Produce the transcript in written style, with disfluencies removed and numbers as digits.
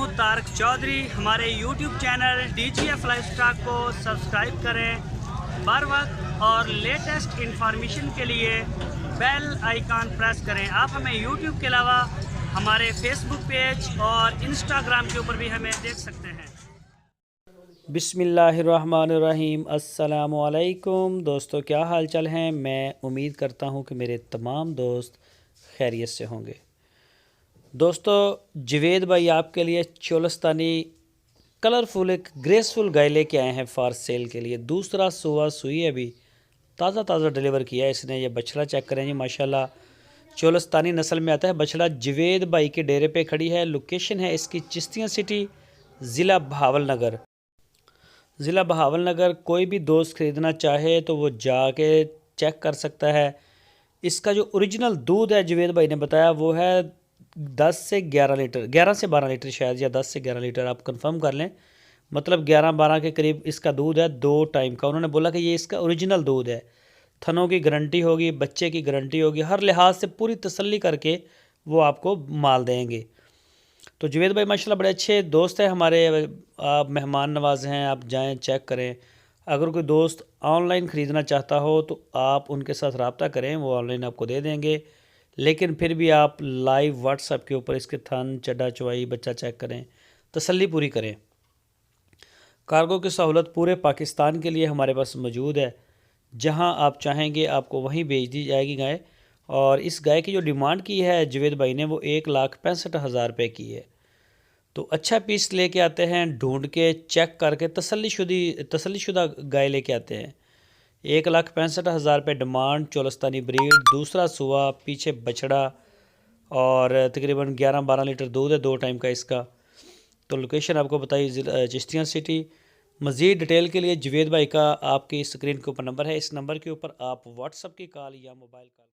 हूँ तारक चौधरी। हमारे YouTube channel DGF lifestyle को सब्सक्राइब करें बर वक्त और लेटेस्ट इंफॉर्मेशन के लिए बेल आइकॉन प्रेस करें। आप हमें YouTube के अलावा हमारे Facebook पेज और Instagram के ऊपर भी हमें देख सकते हैं। बिस्मिल्लाहिर्रहमानिर्रहीम। अस्सलामु अलैकुम दोस्तों, क्या हाल चाल हैं। मैं उम्मीद करता हूं कि मेरे तमाम दोस्त खैरियत से होंगे। दोस्तों, जवेद भाई आपके लिए चोलस्तानी कलरफुल एक ग्रेसफुल गाय लेके आए हैं फॉर सेल के लिए। दूसरा सुबह सुई है, अभी ताज़ा ताज़ा डिलीवर किया है इसने। ये बछड़ा चेक करें जी, माशाल्लाह चोलस्तानी नस्ल में आता है बछड़ा। जवेद भाई के डेरे पे खड़ी है। लोकेशन है इसकी चिश्तियाँ सिटी, ज़िला बहावल नगर। ज़िला बहावल नगर। कोई भी दोस्त ख़रीदना चाहे तो वो जाके चेक कर सकता है। इसका जो ओरिजिनल दूध है जवेद भाई ने बताया वो है 10 से 11 लीटर, 11 से 12 लीटर शायद, या 10 से 11 लीटर, आप कंफर्म कर लें। मतलब 11-12 के करीब इसका दूध है 2 टाइम का। उन्होंने बोला कि ये इसका ओरिजिनल दूध है। थनों की गारंटी होगी, बच्चे की गारंटी होगी, हर लिहाज से पूरी तसल्ली करके वो आपको माल देंगे। तो जवेद भाई माशाल्लाह बड़े अच्छे दोस्त हैं हमारे। आप मेहमान नवाज हैं, आप जाएं चेक करें। अगर कोई दोस्त ऑनलाइन ख़रीदना चाहता हो तो आप उनके साथ रब्ता करें, वो ऑनलाइन आपको दे देंगे। लेकिन फिर भी आप लाइव व्हाट्सएप के ऊपर इसके थन, चड्डा चवाई, बच्चा चेक करें, तसल्ली पूरी करें। कार्गो की सहूलत पूरे पाकिस्तान के लिए हमारे पास मौजूद है। जहां आप चाहेंगे आपको वहीं भेज दी जाएगी गाय। और इस गाय की जो डिमांड की है जवेद भाई ने वो 1,65,000 रुपये की है। तो अच्छा पीस लेके आते हैं, ढूंढ के चेक करके तसल्लीशुदा गाय लेके आते हैं। 1,65,000 रुपये डिमांड, चोलस्तानी ब्रीड, दूसरा सुआ, पीछे बछड़ा और तकरीबन 11-12 लीटर दूध है 2 टाइम का इसका। तो लोकेशन आपको बताइए चिश्तियाँ सिटी। मज़ीद डिटेल के लिए जवेद भाई का आपकी स्क्रीन के ऊपर नंबर है, इस नंबर के ऊपर आप व्हाट्सएप की कॉल या मोबाइल कॉल